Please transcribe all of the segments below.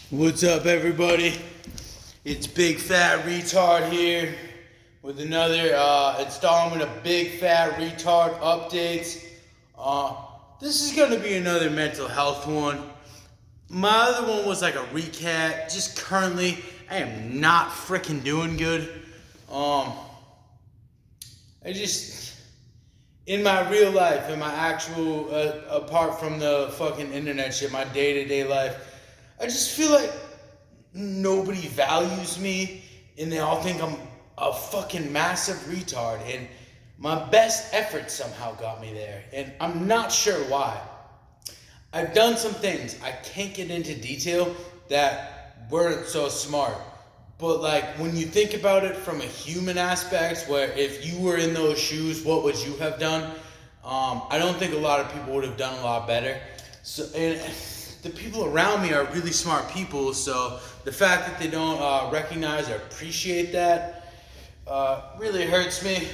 What's up, everybody? It's Big Fat Retard here with another installment of Big Fat Retard updates. This is going to be another mental health one. My other one was like a recap. Just currently, I am not freaking doing good. In my real life, in my actual, apart from the fucking internet shit, my day-to-day life, I just feel like nobody values me and they all think I'm a fucking massive retard, and my best efforts somehow got me there, and I'm not sure why. I've done some things, I can't get into detail, that weren't so smart. But like when you think about it from a human aspect, where if you were in those shoes, what would you have done? I don't think a lot of people would have done a lot better. So, and the people around me are really smart people, so the fact that they don't recognize or appreciate that really hurts me.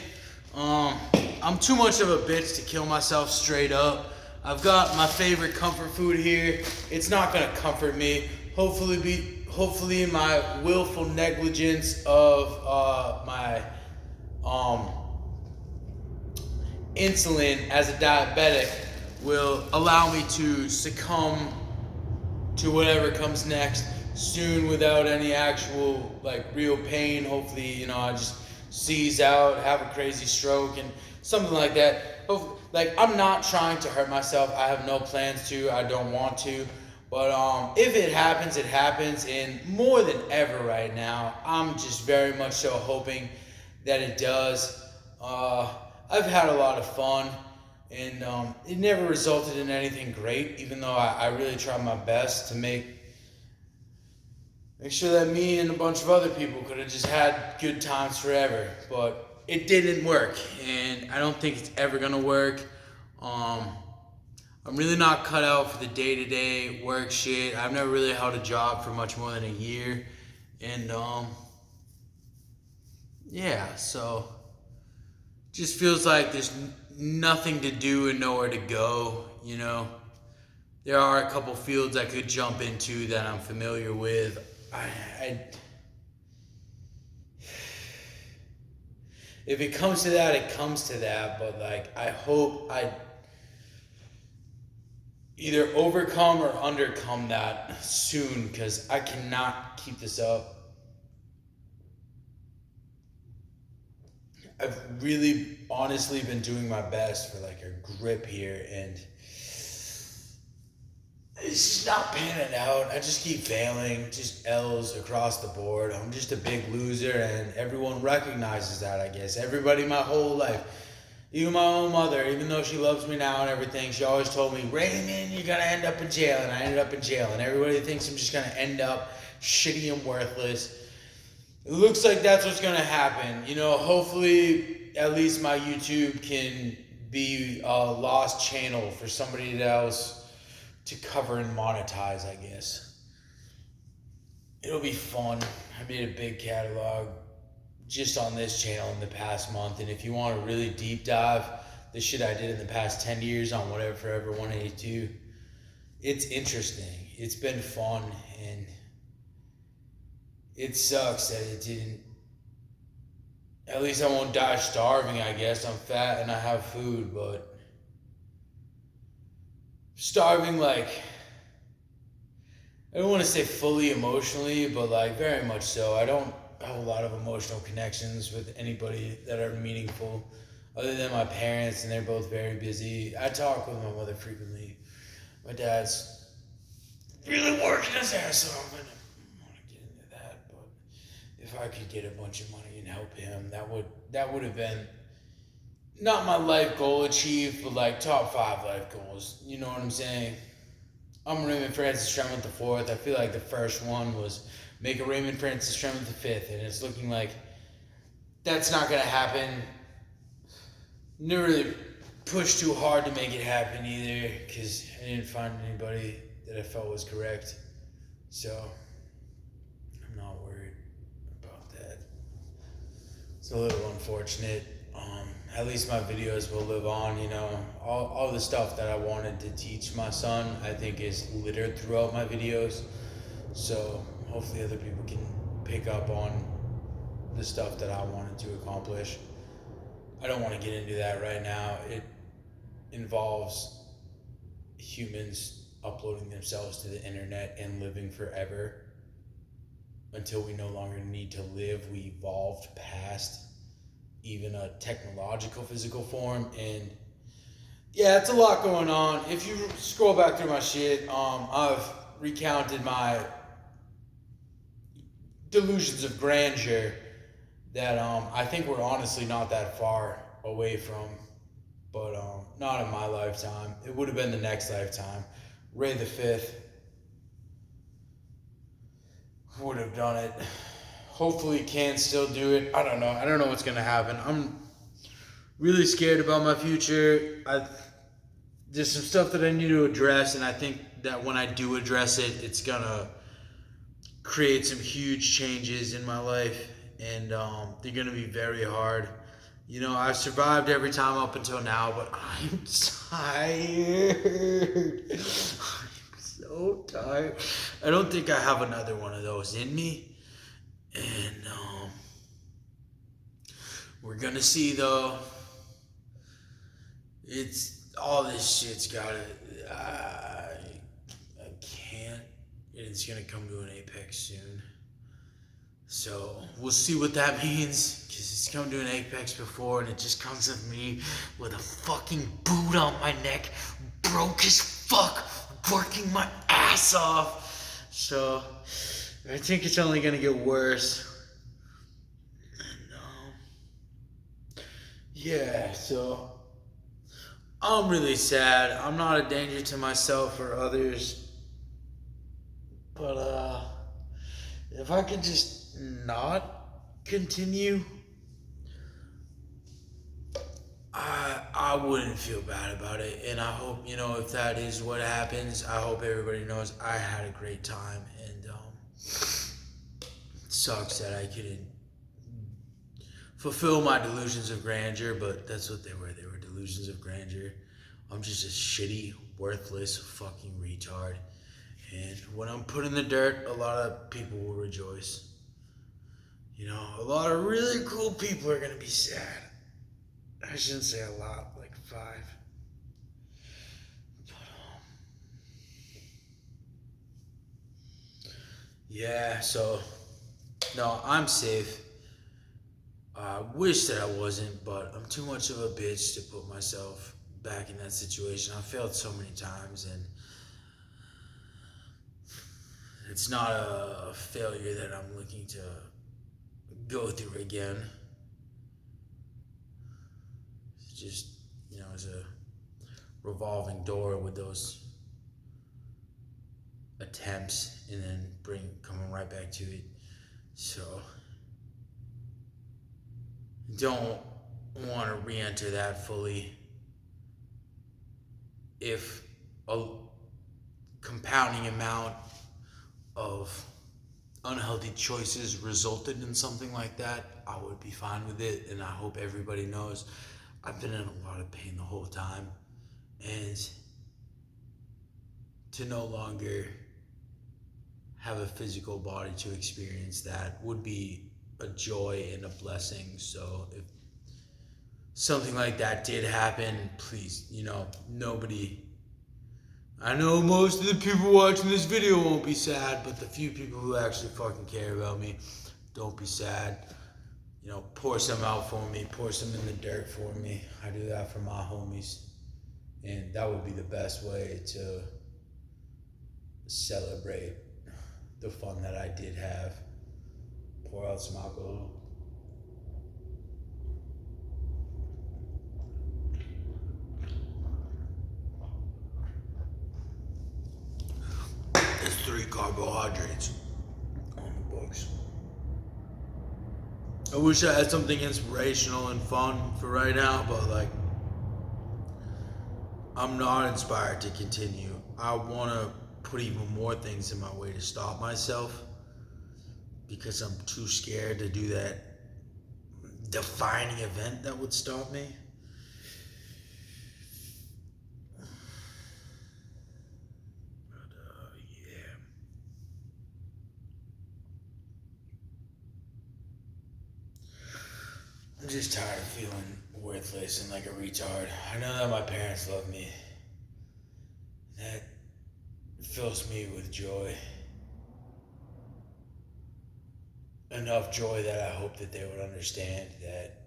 I'm too much of a bitch to kill myself straight up. I've got my favorite comfort food here. It's not gonna comfort me. Hopefully my willful negligence of my insulin as a diabetic will allow me to succumb to whatever comes next soon without any actual like real pain. Hopefully, I just seize out, have a crazy stroke and something like that. Hopefully, like, I'm not trying to hurt myself. I have no plans to. I don't want to. But if it happens, it happens. And more than ever right now, I'm just very much so hoping that it does. I've had a lot of fun. And it never resulted in anything great, even though I really tried my best to make sure that me and a bunch of other people could have just had good times forever. But it didn't work, and I don't think it's ever going to work. I'm really not cut out for the day-to-day work shit. I've never really held a job for much more than a year. And yeah, so just feels like there's nothing to do and nowhere to go, There are a couple fields I could jump into that I'm familiar with. If it comes to that, it comes to that, but like I hope I either overcome or undercome that soon, because I cannot keep this up. I've really honestly been doing my best for like a grip here, and it's just not panning out. I just keep failing, just L's across the board. I'm just a big loser, and everyone recognizes that, I guess. Everybody my whole life, even my own mother, even though she loves me now and everything, she always told me, Raymond, you're gonna end up in jail, and I ended up in jail, and everybody thinks I'm just gonna end up shitty and worthless. It looks like that's what's going to happen. Hopefully at least my YouTube can be a lost channel for somebody else to cover and monetize, I guess. It'll be fun. I made a big catalog just on this channel in the past month. And if you want to really deep dive the shit I did in the past 10 years on Whatever Forever 182, it's interesting. It's been fun, and it sucks that it didn't. At least I won't die starving, I guess. I'm fat and I have food, but starving, like, I don't want to say fully emotionally, but like very much so. I don't have a lot of emotional connections with anybody that are meaningful other than my parents, and they're both very busy. I talk with my mother frequently. My dad's really working his ass off. If I could get a bunch of money and help him, that would have been not my life goal achieved, but like top 5 life goals. You know what I'm saying? I'm Raymond Francis Tremont IV. I feel like the first one was make a Raymond Francis Tremont V, and it's looking like that's not gonna happen. Never really pushed too hard to make it happen either, because I didn't find anybody that I felt was correct. So I'm not worried. It's a little unfortunate. At least my videos will live on, all the stuff that I wanted to teach my son, I think, is littered throughout my videos. So hopefully other people can pick up on the stuff that I wanted to accomplish. I don't want to get into that right now. It involves humans uploading themselves to the internet and living forever until we no longer need to live. We evolved past even a technological physical form, and yeah, it's a lot going on. If you scroll back through my shit, I've recounted my delusions of grandeur that I think we're honestly not that far away from, but not in my lifetime. It would have been the next lifetime. Ray the Fifth would have done it. Hopefully, can still do it. I don't know. I don't know what's gonna happen. I'm really scared about my future. There's some stuff that I need to address, and I think that when I do address it, it's gonna create some huge changes in my life, and they're gonna be very hard. You know, I've survived every time up until now, but I'm tired. I'm so tired. I don't think I have another one of those in me, and we're gonna see though. It's all this shit's gotta. I can't. It's gonna come to an apex soon. So we'll see what that means, because it's come to an apex before, and it just comes with me with a fucking boot on my neck, broke as fuck, working my ass off. So I think it's only gonna get worse. And yeah, so I'm really sad. I'm not a danger to myself or others, but if I could just not continue, I wouldn't feel bad about it. And I hope, you know, if that is what happens, I hope everybody knows I had a great time. And it sucks that I couldn't fulfill my delusions of grandeur, but that's what they were. They were delusions of grandeur. I'm just a shitty, worthless fucking retard. And when I'm put in the dirt, a lot of people will rejoice. You know, a lot of really cool people are gonna be sad. I shouldn't say a lot, like 5. But, yeah, so, no, I'm safe. I wish that I wasn't, but I'm too much of a bitch to put myself back in that situation. I failed so many times, and it's not a failure that I'm looking to go through again. It's just, you know, it's a revolving door with those attempts and then coming right back to it. So don't want to re-enter that fully. If a compounding amount of unhealthy choices resulted in something like that, I would be fine with it. And I hope everybody knows I've been in a lot of pain the whole time, and to no longer have a physical body to experience that would be a joy and a blessing. So if something like that did happen, please, you know, nobody, I know most of the people watching this video won't be sad, but the few people who actually fucking care about me, don't be sad. You know, pour some out for me, pour some in the dirt for me. I do that for my homies. And that would be the best way to celebrate the fun that I did have. Pour out some alcohol. There's 3 carbohydrates on the books. I wish I had something inspirational and fun for right now, but like, I'm not inspired to continue. I want to put even more things in my way to stop myself, because I'm too scared to do that defining event that would stop me. But yeah. just tired of feeling worthless and like a retard. I know that my parents love me. That fills me with joy. Enough joy that I hope that they would understand that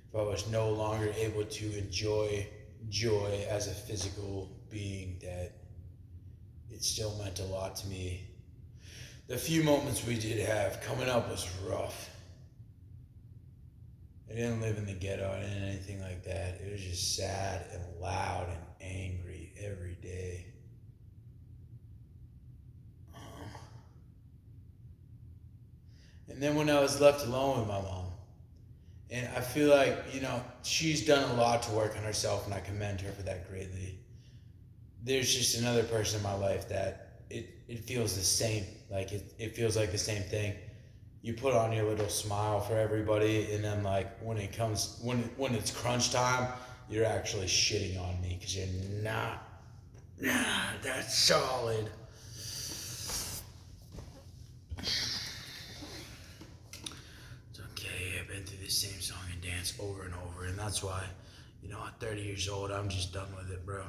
if I was no longer able to enjoy joy as a physical being, that it still meant a lot to me. The few moments we did have coming up was rough. I didn't live in the ghetto, I didn't anything like that. It was just sad and loud and angry every day. And then when I was left alone with my mom, and I feel like, she's done a lot to work on herself, and I commend her for that greatly. There's just another person in my life that it feels the same. Like it feels like the same thing. You put on your little smile for everybody, and then like when it's crunch time, you're actually shitting on me because you're not that solid. The same song and dance over and over, and that's why, at 30 years old, I'm just done with it, bro.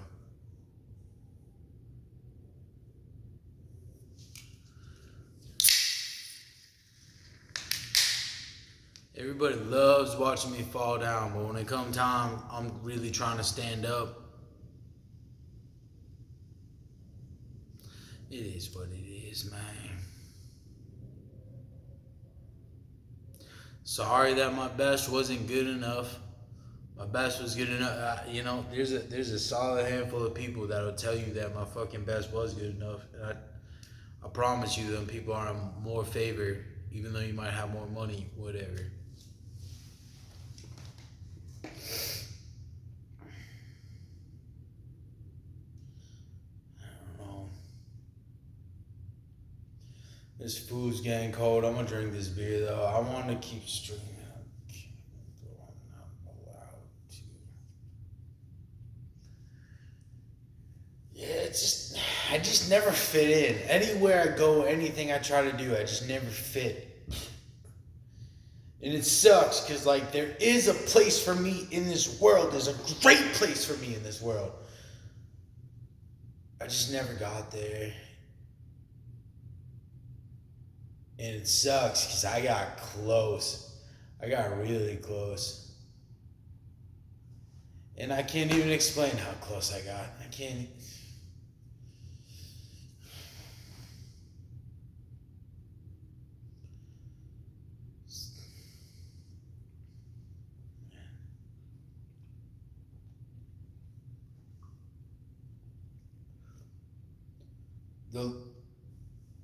Everybody loves watching me fall down, but when it comes time, I'm really trying to stand up. It is what it is, man. Sorry that my best wasn't good enough. My best was good enough. There's a solid handful of people that'll tell you that my fucking best was good enough. And I promise you, them people are in more favor, even though you might have more money, whatever. I don't know. This food's getting cold. I'm gonna drink this beer though. I want to keep drinking. I'm not allowed to. Yeah, I just never fit in. Anywhere I go, anything I try to do, I just never fit. And it sucks because there is a place for me in this world. There's a great place for me in this world. I just never got there. And it sucks because I got close. I got really close. And I can't even explain how close I got. I can't.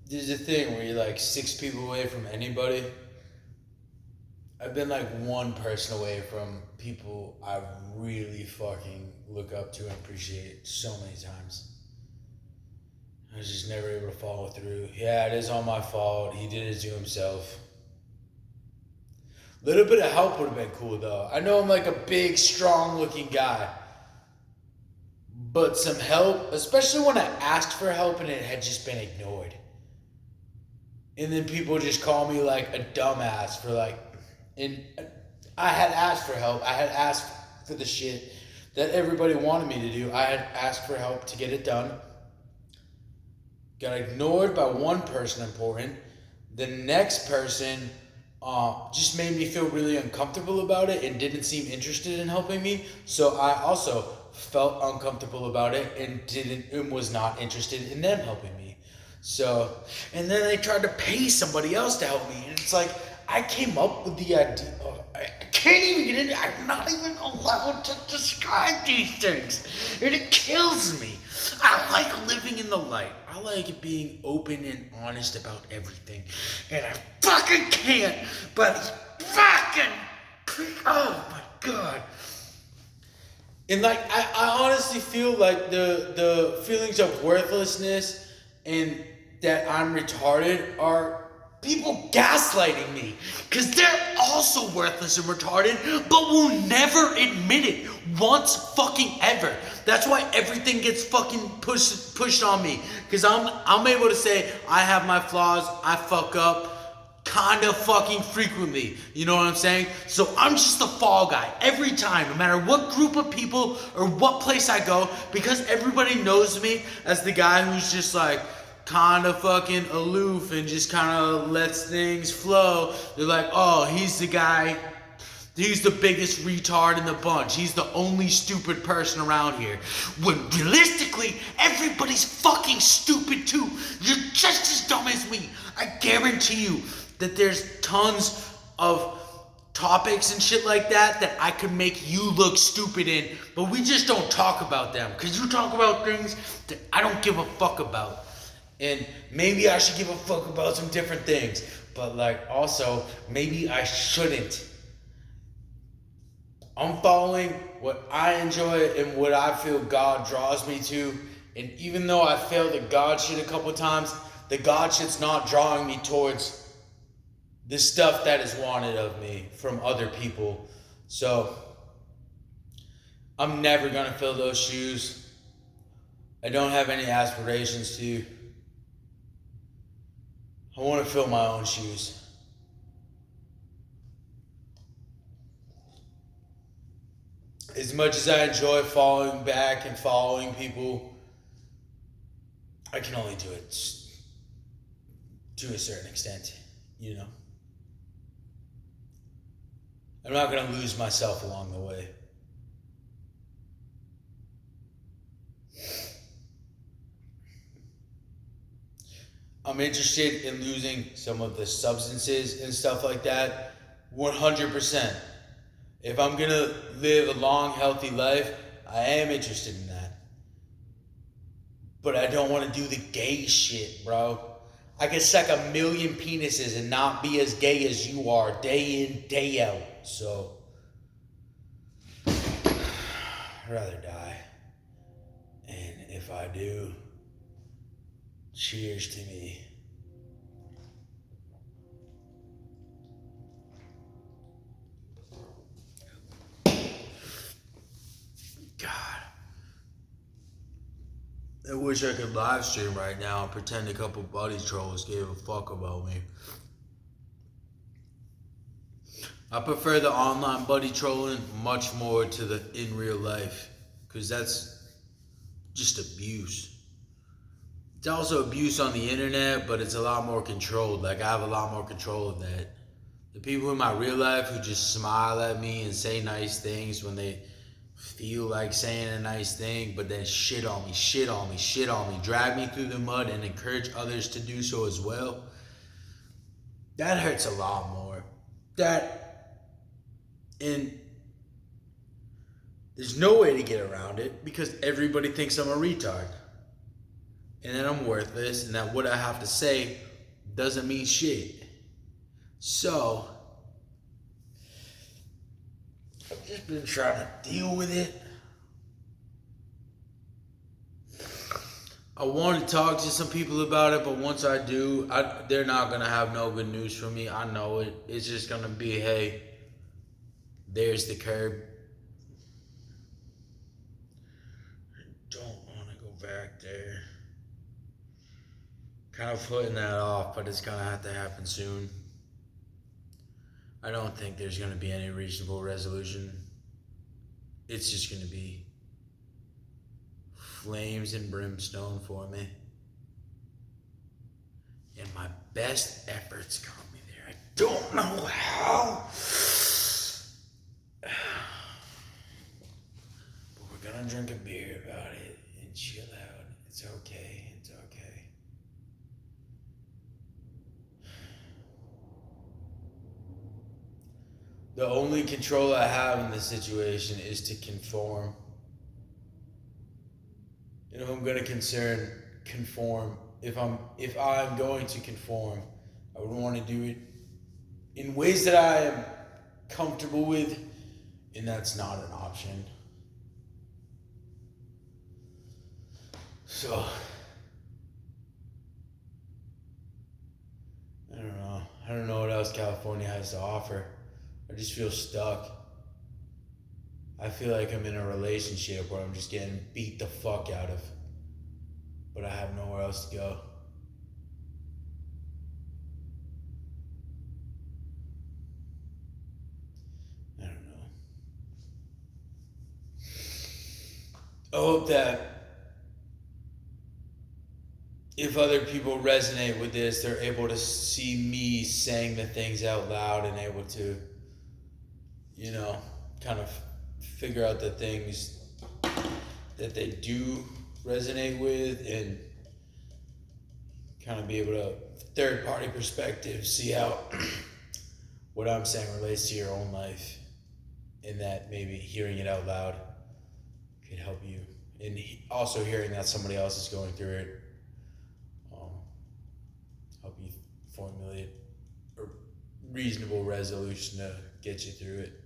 There's a thing where you're 6 people away from anybody. I've been one person away from people I really fucking look up to and appreciate so many times. I was just never able to follow through. Yeah, it is all my fault. He did it to himself. A little bit of help would have been cool though. I know I'm a big, strong looking guy. But some help, especially when I asked for help and it had just been ignored. And then people just call me a dumbass for and I had asked for help. I had asked for the shit that everybody wanted me to do. I had asked for help to get it done. Got ignored by one person important. The next person just made me feel really uncomfortable about it and didn't seem interested in helping me. So I also felt uncomfortable about it and was not interested in them helping me. So, and then they tried to pay somebody else to help me. And it's I came up with the idea. I can't even get into it. I'm not even allowed to describe these things. And it kills me. I like living in the light. I like being open and honest about everything. And I fucking can't. But oh my God. And I honestly feel the feelings of worthlessness and that I'm retarded are people gaslighting me. Because they're also worthless and retarded, but will never admit it once fucking ever. That's why everything gets fucking pushed on me. Because I'm able to say, I have my flaws, I fuck up. kinda fucking frequently. You know what I'm saying? So I'm just the fall guy every time, no matter what group of people or what place I go, because everybody knows me as the guy who's just like kinda fucking aloof and just kinda lets things flow. They're like, oh, he's the guy. He's the biggest retard in the bunch. He's the only stupid person around here. When realistically, everybody's fucking stupid too. You're just as dumb as me. I guarantee you that there's tons of topics and shit like that I could make you look stupid in, but we just don't talk about them. Because you talk about things that I don't give a fuck about. And maybe I should give a fuck about some different things. But like also, maybe I shouldn't. I'm following what I enjoy and what I feel God draws me to. And even though I failed the God shit a couple times, the God shit's not drawing me towards the stuff that is wanted of me from other people. So I'm never gonna fill those shoes. I don't have any aspirations to. I want to fill my own shoes. As much as I enjoy following back and following people, I can only do it to a certain extent, you know. I'm not going to lose myself along the way. I'm interested in losing some of the substances and stuff like that, 100%. If I'm going to live a long, healthy life, I am interested in that. But I don't want to do the gay shit, bro. I can suck 1,000,000 penises and not be as gay as you are day in, day out. So, I'd rather die. And if I do, cheers to me. I wish I could live stream right now and pretend a couple buddy trolls gave a fuck about me. I prefer the online buddy trolling much more to the in real life, because that's just abuse. It's also abuse on the internet, but it's a lot more controlled. Like, I have a lot more control of that. The people in my real life who just smile at me and say nice things when they feel like saying a nice thing, but then shit on me, drag me through the mud and encourage others to do so as well. That hurts a lot more. And there's no way to get around it because everybody thinks I'm a retard. And that I'm worthless and that what I have to say doesn't mean shit. So, I've just been trying to deal with it. I want to talk to some people about it, but once I do, they're not going to have no good news for me. I know it. It's just going to be, hey, there's the curb. I don't want to go back there. Kind of putting that off, but it's going to have to happen soon. I don't think there's going to be any reasonable resolution. It's just going to be flames and brimstone for me. And my best efforts got me there. I don't know how. But we're going to drink a beer about it and chill out. It's okay. It's okay. The only control I have in this situation is to conform. And if I'm going to conform, if I'm going to conform, I would want to do it in ways that I am comfortable with, and that's not an option. So, I don't know. I don't know what else California has to offer. I just feel stuck. I feel like I'm in a relationship where I'm just getting beat the fuck out of, but I have nowhere else to go. I hope that if other people resonate with this, they're able to see me saying the things out loud and able to, kind of figure out the things that they do resonate with and kind of be able to, third party perspective, see how what I'm saying relates to your own life, and that maybe hearing it out loud could help you. And also hearing that somebody else is going through it, help you formulate a reasonable resolution to get you through it.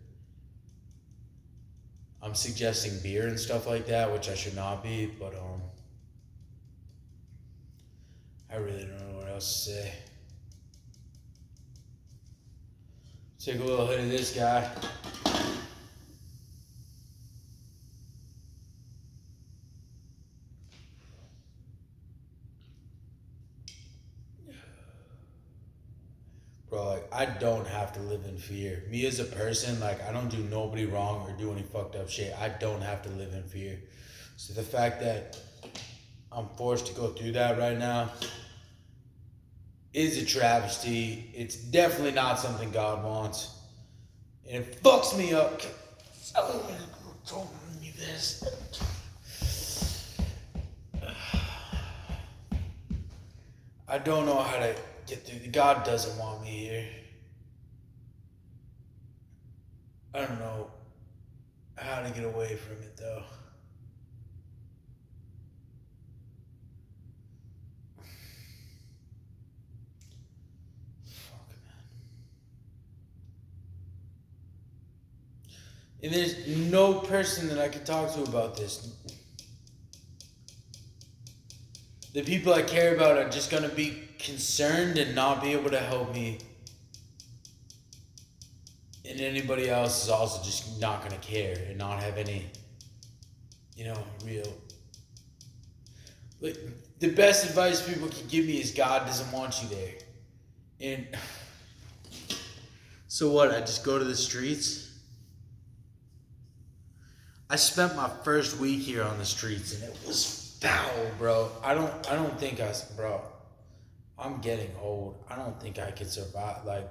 I'm suggesting beer and stuff like that, which I should not be, but I really don't know what else to say. Take a little hit of this guy. Bro, like, I don't have to live in fear. Me as a person, like, I don't do nobody wrong or do any fucked up shit. I don't have to live in fear. So the fact that I'm forced to go through that right now is a travesty. It's definitely not something God wants. And it fucks me up. Oh, told me this. I don't know how to get through. God doesn't want me here. I don't know how to get away from it though. Fuck, man. And there's no person that I can talk to about this. The people I care about are just gonna be concerned and not be able to help me. And anybody else is also just not gonna care and not have any, real. Like, the best advice people can give me is God doesn't want you there. And so what? I just go to the streets? I spent my first week here on the streets and it was foul, bro. I don't think bro, I'm getting old. I don't think I could survive. Like,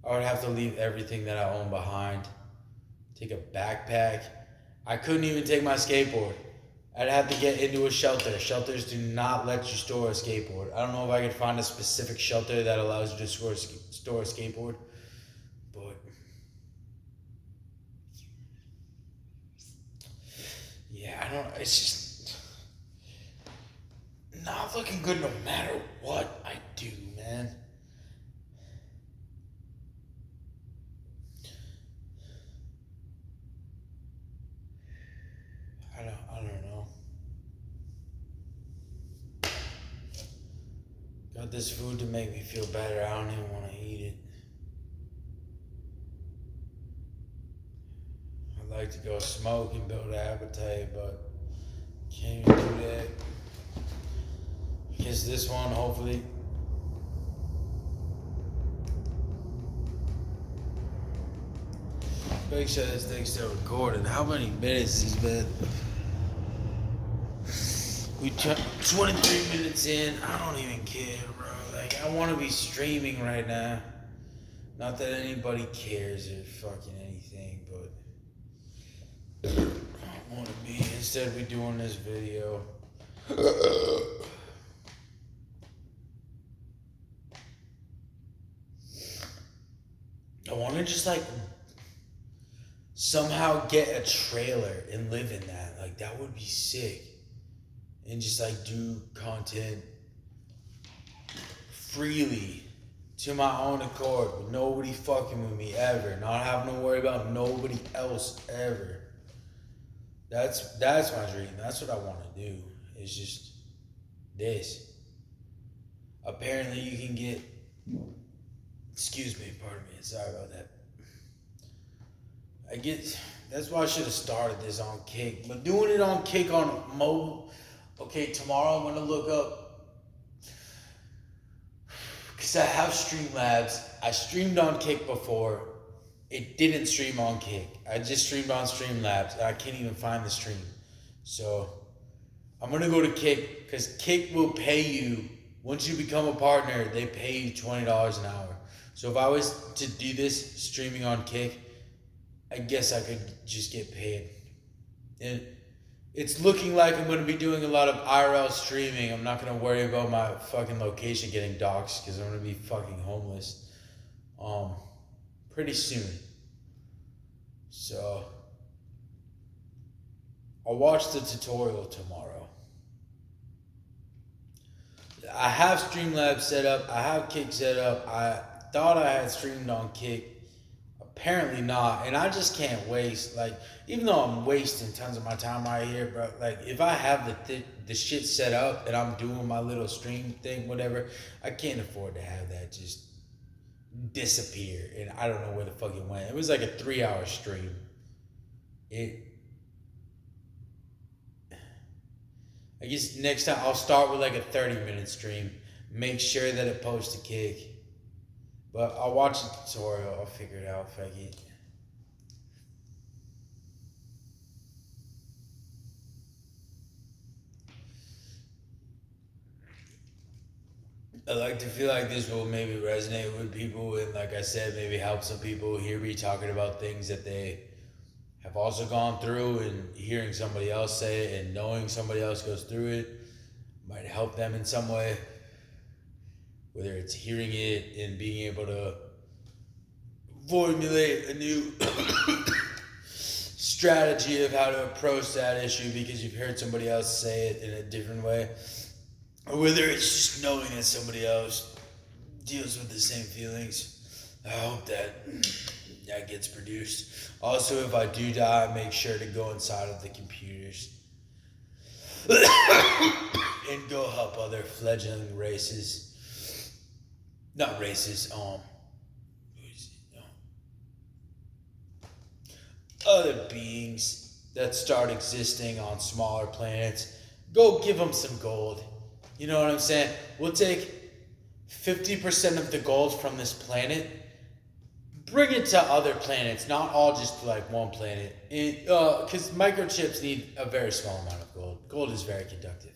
I would have to leave everything that I own behind. Take a backpack. I couldn't even take my skateboard. I'd have to get into a shelter. Shelters do not let you store a skateboard. I don't know if I could find a specific shelter that allows you to store a skateboard. But yeah, I don't. It's just not looking good no matter what I do, man. I don't know. Got this food to make me feel better. I don't even want to eat it. I'd like to go smoke and build an appetite, but can't even do that. I guess this one, hopefully. Make sure this thing's still recording. How many minutes has it been? We 23 minutes in. I don't even care, bro. Like, I want to be streaming right now. Not that anybody cares or fucking anything, but I don't want to be. Instead, we doing this video. I want to just like somehow get a trailer and live in that. Like, that would be sick. And just like do content freely to my own accord with nobody fucking with me ever. Not having to worry about nobody else ever. That's my dream. That's what I want to do. It's just this. Apparently you can get, excuse me, pardon me, sorry about that. That's why I should have started this on Kick. But doing it on Kick on mobile, okay, tomorrow I'm going to look up, because I have Streamlabs. I streamed on Kick before. it didn't stream on Kick. I just streamed on Streamlabs. I can't even find the stream. So I'm gonna go to Kick because Kick will pay you once you become a partner. They pay you $20 an hour. So if I was to do this streaming on Kick, I guess I could just get paid. And it's looking like I'm gonna be doing a lot of IRL streaming. I'm not gonna worry about my fucking location getting doxxed because I'm gonna be fucking homeless. Pretty soon. So I'll watch the tutorial tomorrow. I have Streamlabs set up. I have Kick set up. I thought I had streamed on Kick. Apparently not. And I just can't waste, like, even though I'm wasting tons of my time right here, bro, like, if I have the shit set up and I'm doing my little stream thing, whatever, I can't afford to have that just disappear. And I don't know where the fuck it went. It was like a 3-hour stream. I guess next time I'll start with like a 30-minute stream. Make sure that it posts to Kick. But I'll watch the tutorial. I'll figure it out, faggot. I like to feel like this will maybe resonate with people and, like I said, maybe help some people hear me talking about things that they have also gone through, and hearing somebody else say it and knowing somebody else goes through it might help them in some way. Whether it's hearing it and being able to formulate a new strategy of how to approach that issue because you've heard somebody else say it in a different way. Or whether it's just knowing that somebody else deals with the same feelings. I hope that gets produced. Also, if I do die, make sure to go inside of the computers and go help other fledgling races. Not races, other beings that start existing on smaller planets. Go give them some gold. You know what I'm saying? We'll take 50% of the gold from this planet, bring it to other planets, not all just like one planet. Because microchips need a very small amount of gold. Gold is very conductive.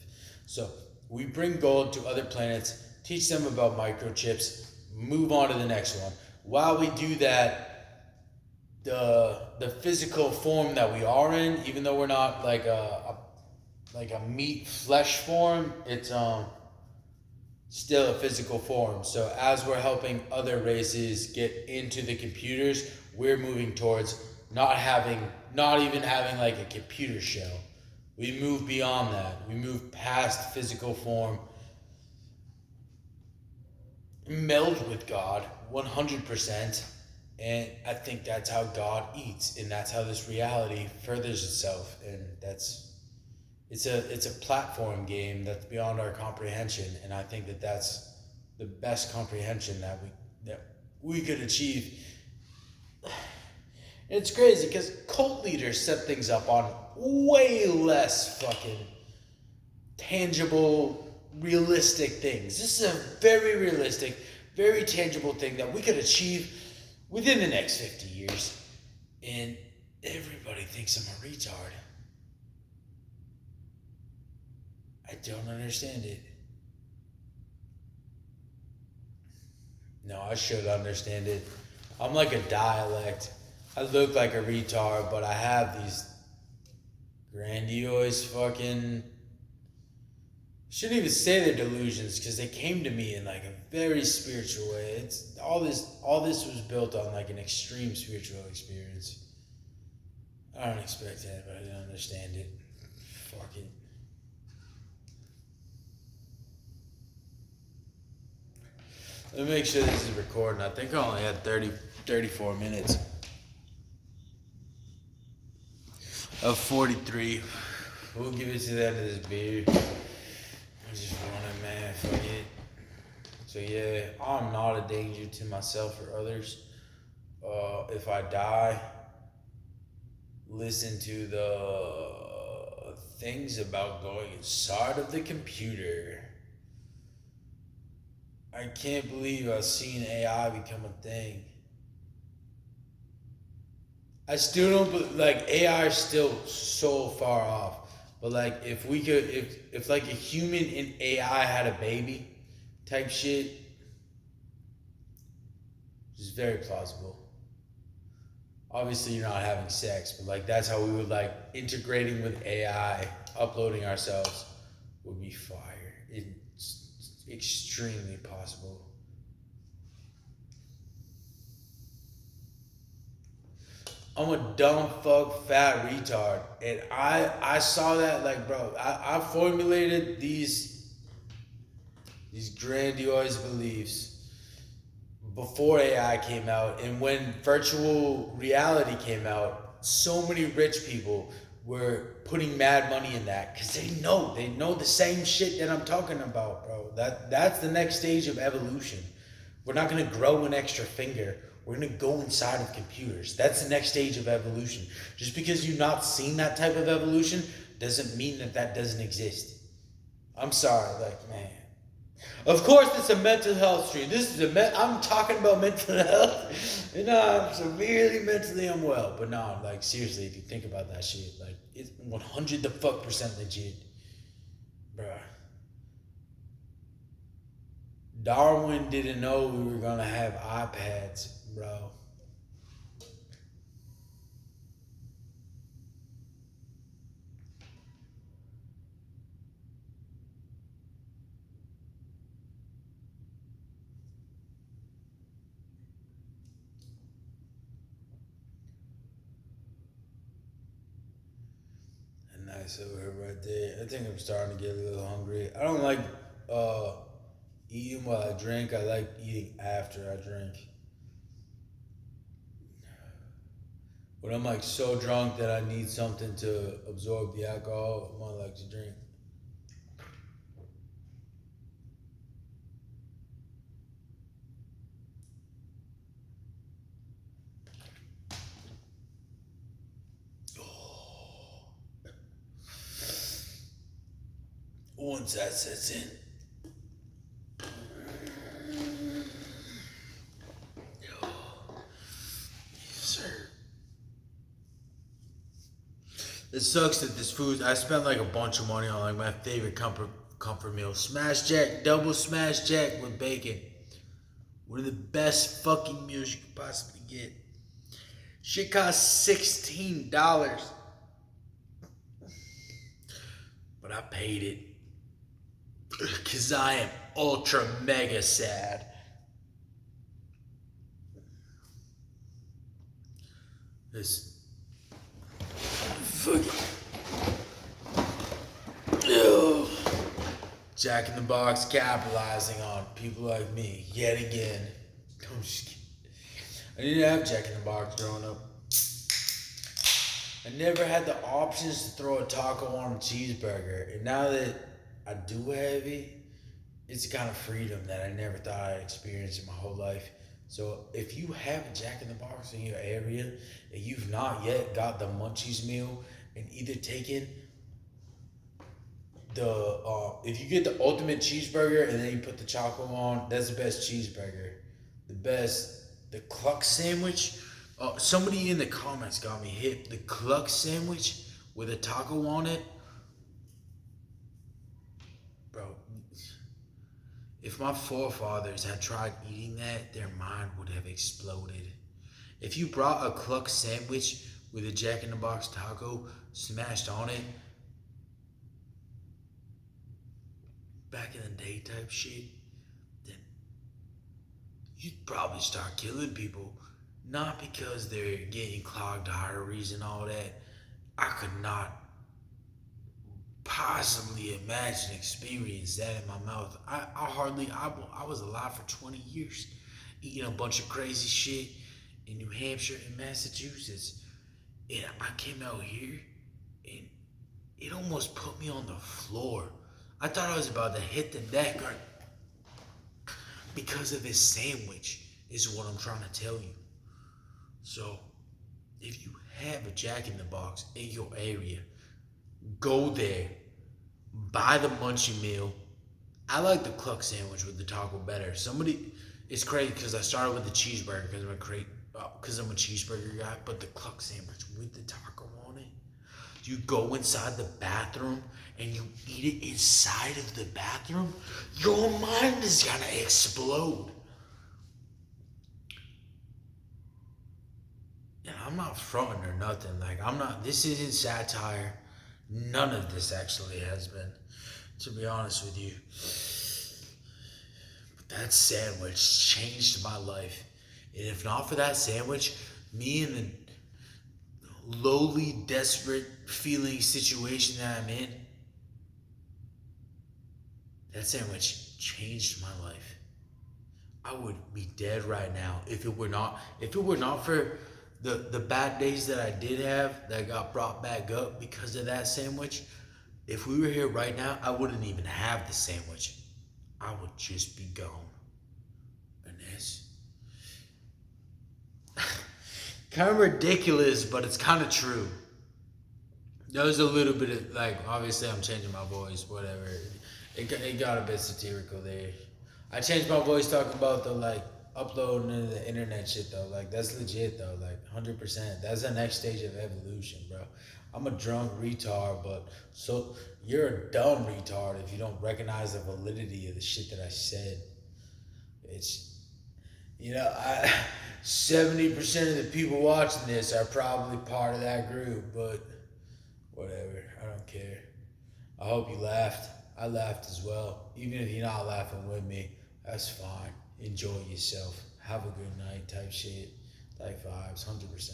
So we bring gold to other planets, teach them about microchips, move on to the next one. While we do that, the physical form that we are in, even though we're not like a meat flesh form, it's still a physical form. So as we're helping other races get into the computers, we're moving towards not even having like a computer shell. We move beyond that. We move past physical form, meld with God 100%. And I think that's how God eats, and that's how this reality furthers itself. And it's a platform game that's beyond our comprehension. And I think that that's the best comprehension that we could achieve. And it's crazy because cult leaders set things up on way less fucking tangible, realistic things. This is a very realistic, very tangible thing that we could achieve within the next 50 years. And everybody thinks I'm a retard. I don't understand it. No, I should understand it. I'm like a dialect. I look like a retard, but I have these grandiose fucking... Shouldn't even say they're delusions because they came to me in like a very spiritual way. It's all this was built on like an extreme spiritual experience. I don't expect anybody to understand it. Fuck it. Let me make sure this is recording. I think I only had 34 minutes of 43. We'll give it to the end of this beer. I just want it, man. Fuck it. So yeah, I'm not a danger to myself or others. If I die, listen to the things about going inside of the computer. I can't believe I've seen AI become a thing. I still don't, like, AI is still so far off. But like, if we could, if like a human and AI had a baby, type shit, is very plausible. Obviously, you're not having sex, but like that's how we would like integrating with AI, uploading ourselves would be fire. It's extremely possible. I'm a dumb fuck fat retard, and I saw that, like, bro. I formulated these grandiose beliefs before AI came out, and when virtual reality came out, so many rich people were putting mad money in that because they know the same shit that I'm talking about, bro. That's the next stage of evolution. We're not gonna grow an extra finger. We're gonna go inside of computers. That's the next stage of evolution. Just because you've not seen that type of evolution doesn't mean that that doesn't exist. I'm sorry, like, man. Of course, it's a mental health stream. This is I'm talking about mental health. You know, I'm severely mentally unwell. But no, like, seriously, if you think about that shit, like, it's 100 the fuck percent legit, bruh. Darwin didn't know we were gonna have iPads, bro. And nice over here right there. I think I'm starting to get a little hungry. I don't like uh, eating while I drink. I like eating after I drink. When I'm like so drunk that I need something to absorb the alcohol, I like to drink. Once that sets in, sir. It sucks that this food. I spent like a bunch of money on like my favorite comfort meal, Smash Jack, double Smash Jack with bacon. One of the best fucking meals you could possibly get. Shit cost $16, but I paid it because I am ultra mega sad. This fucking Jack in the Box capitalizing on people like me yet again. I'm just kidding. I didn't have Jack in the Box growing up. I never had the options to throw a taco on a cheeseburger, and now that I do have it, it's a kind of freedom that I never thought I'd experience in my whole life. So if you have a Jack in the Box in your area and you've not yet got the Munchies meal and either taken if you get the ultimate cheeseburger and then you put the chocolate on, that's the best cheeseburger. The cluck sandwich. Somebody in the comments got me hit. The cluck sandwich with a taco on it, bro. If my forefathers had tried eating that, their mind would have exploded. If you brought a cluck sandwich with a Jack in the Box taco smashed on it, back in the day type shit, then you'd probably start killing people. Not because they're getting clogged arteries and all that. I could not possibly imagine experience that in my mouth. I was alive for 20 years eating a bunch of crazy shit in New Hampshire and Massachusetts. And I came out here and it almost put me on the floor. I thought I was about to hit the deck because of this sandwich, is what I'm trying to tell you. So, if you have a Jack in the Box in your area, go there, buy the munchie meal. I like the cluck sandwich with the taco better. It's crazy because I started with the cheeseburger because I'm a because I'm a cheeseburger guy, but the cluck sandwich with the taco on it. You go inside the bathroom and you eat it inside of the bathroom, your mind is gonna explode. And I'm not fronting or nothing. Like, I'm not, this isn't satire. None of this actually has been, to be honest with you. But that sandwich changed my life. And if not for that sandwich, me in the lowly, desperate feeling situation that I'm in, that sandwich changed my life. I would be dead right now if it were not for the bad days that I did have that got brought back up because of that sandwich. If we were here right now, I wouldn't even have the sandwich. I would just be gone. And this kind of ridiculous, but it's kind of true. There was a little bit of, like, obviously I'm changing my voice, whatever. It got a bit satirical there. I changed my voice talking about the, like, uploading to the internet shit, though. Like, that's legit, though. Like, 100%. That's the next stage of evolution, bro. I'm a drunk retard, but so you're a dumb retard if you don't recognize the validity of the shit that I said. It's, 70% of the people watching this are probably part of that group, but whatever. I don't care. I hope you laughed. I laughed as well. Even if you're not laughing with me, that's fine. Enjoy yourself. Have a good night type shit. Type vibes, 100%.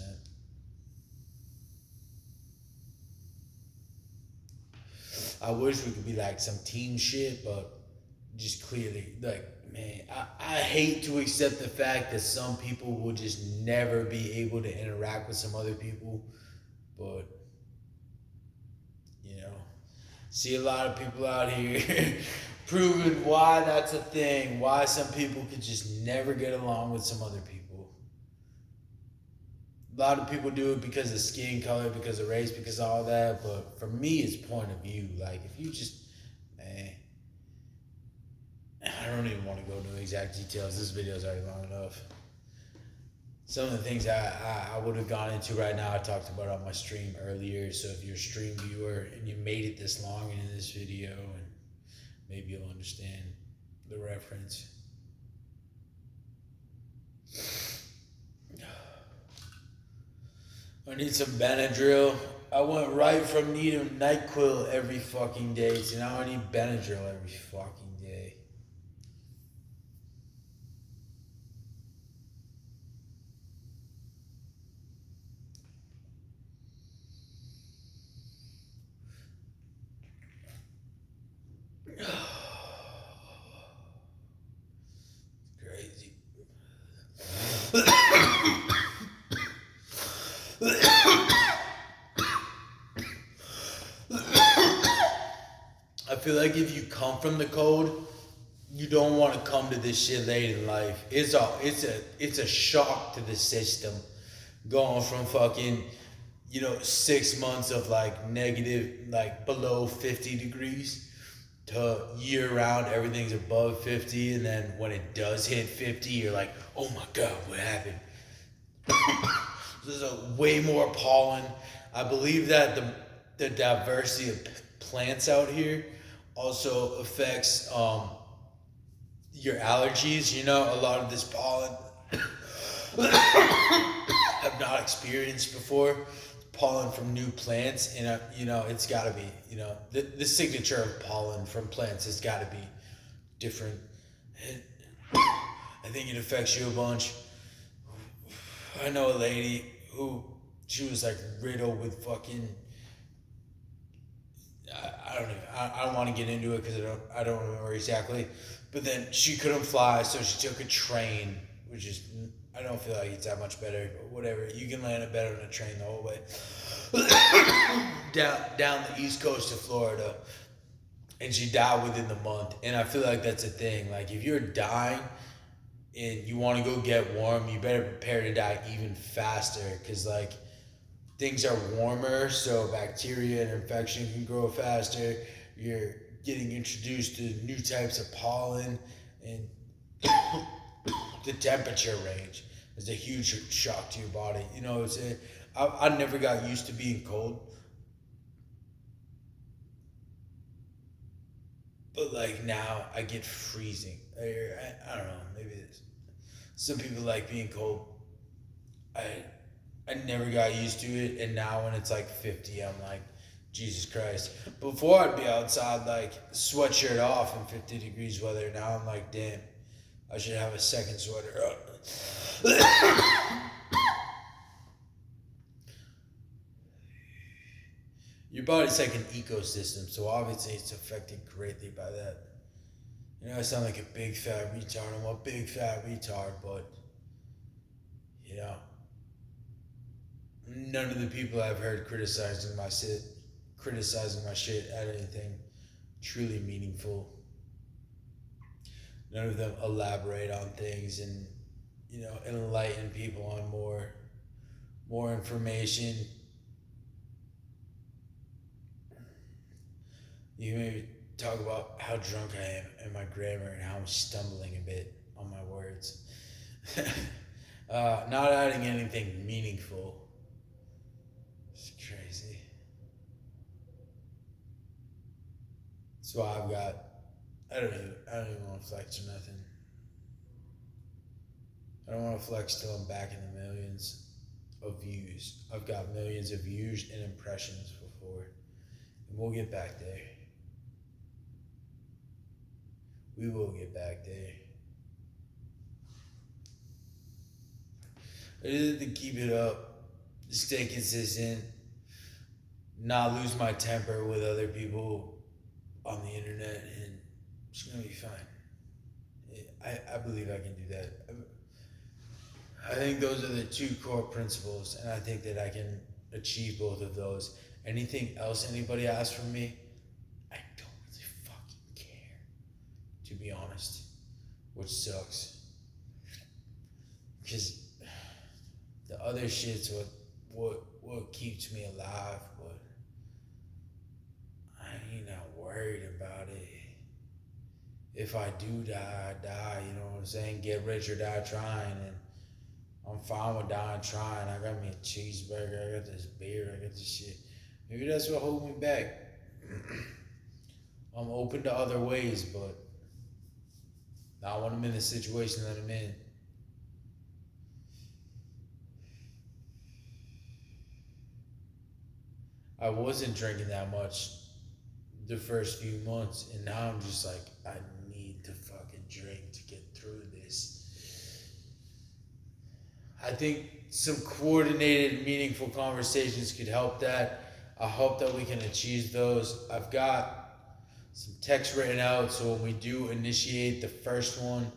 I wish we could be like some team shit, but just clearly, like, man, I hate to accept the fact that some people will just never be able to interact with some other people, but, see a lot of people out here proving why that's a thing, why some people could just never get along with some other people. A lot of people do it because of skin color, because of race, because of all that, but for me, it's point of view. Like, if you just, man, I don't even want to go into exact details. This video is already long enough. Some of the things I would have gone into right now, I talked about on my stream earlier. So if you're a stream viewer and you made it this long into this video, and maybe you'll understand the reference. I need some Benadryl. I went right from needing NyQuil every fucking day to now I need Benadryl every fucking day. Crazy. I feel like if you come from the cold, you don't want to come to this shit late in life. It's a shock to the system, going from fucking 6 months of like negative, like below 50 degrees to year round everything's above 50, and then when it does hit 50, you're like, oh my god, what happened? There's a way more pollen. I believe that the diversity of plants out here also affects your allergies. A lot of this pollen I've not experienced before. Pollen from new plants, and it's got to be the signature of pollen from plants has got to be different. I think it affects you a bunch. I know a lady who she was like riddled with fucking. I don't want to get into it because I don't remember exactly. But then she couldn't fly, so she took a train, which is, I don't feel like it's that much better, but whatever. You can land it better on a train the whole way. down the east coast of Florida, and she died within the month. And I feel like that's a thing. Like, if you're dying and you want to go get warm, you better prepare to die even faster, because like things are warmer, so bacteria and infection can grow faster. You're getting introduced to new types of pollen, and the temperature range. It's a huge shock to your body. You know, I never got used to being cold. But like now, I get freezing. I don't know. Maybe some people like being cold. I I never got used to it, and now when it's like 50, I'm like, Jesus Christ. Before I'd be outside like sweatshirt off in 50 degrees weather. Now I'm like, damn, I should have a second sweater on. Your body's like an ecosystem, so obviously it's affected greatly by that. You know, I sound like a big fat retard. I'm a big fat retard, but you know, none of the people I've heard criticizing my shit at anything truly meaningful. None of them elaborate on things and enlighten people on more information. You maybe talk about how drunk I am and my grammar and how I'm stumbling a bit on my words. Not adding anything meaningful. It's crazy. So I've got. I don't even want to flex or nothing. I don't want to flex till I'm back in the millions of views. I've got millions of views and impressions before, and we'll get back there. We will get back there. I just have to keep it up, stay consistent, not lose my temper with other people on the internet, and it's gonna be fine. I believe I can do that. I think those are the two core principles, and I think that I can achieve both of those. Anything else anybody asks from me, I don't really fucking care, to be honest, which sucks. Because the other shit's what keeps me alive, but I ain't not worried about it. If I do die, I die, you know what I'm saying? Get rich or die trying, and I'm fine with dying trying. I got me a cheeseburger, I got this beer, I got this shit. Maybe that's what holds me back. I'm open to other ways, but not when I'm in the situation that I'm in. I wasn't drinking that much the first few months, and now I'm just like, I need to fucking drink to get through this. I think some coordinated, meaningful conversations could help that. I hope that we can achieve those. I've got some text written out, so when we do initiate the first one,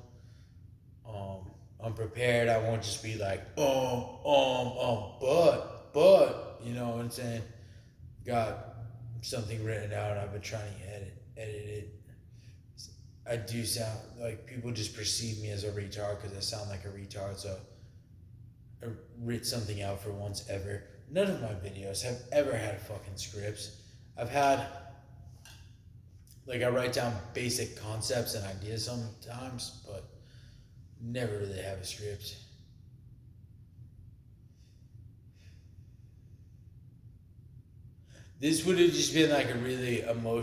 I'm prepared. I won't just be like, but, you know what I'm saying? Got something written out. I've been trying to edit it. I do sound like people just perceive me as a retard because I sound like a retard. So I writ something out for once ever. None of my videos have ever had fucking scripts. I've had, I write down basic concepts and ideas sometimes, but never really have a script. This would have just been like a really emotional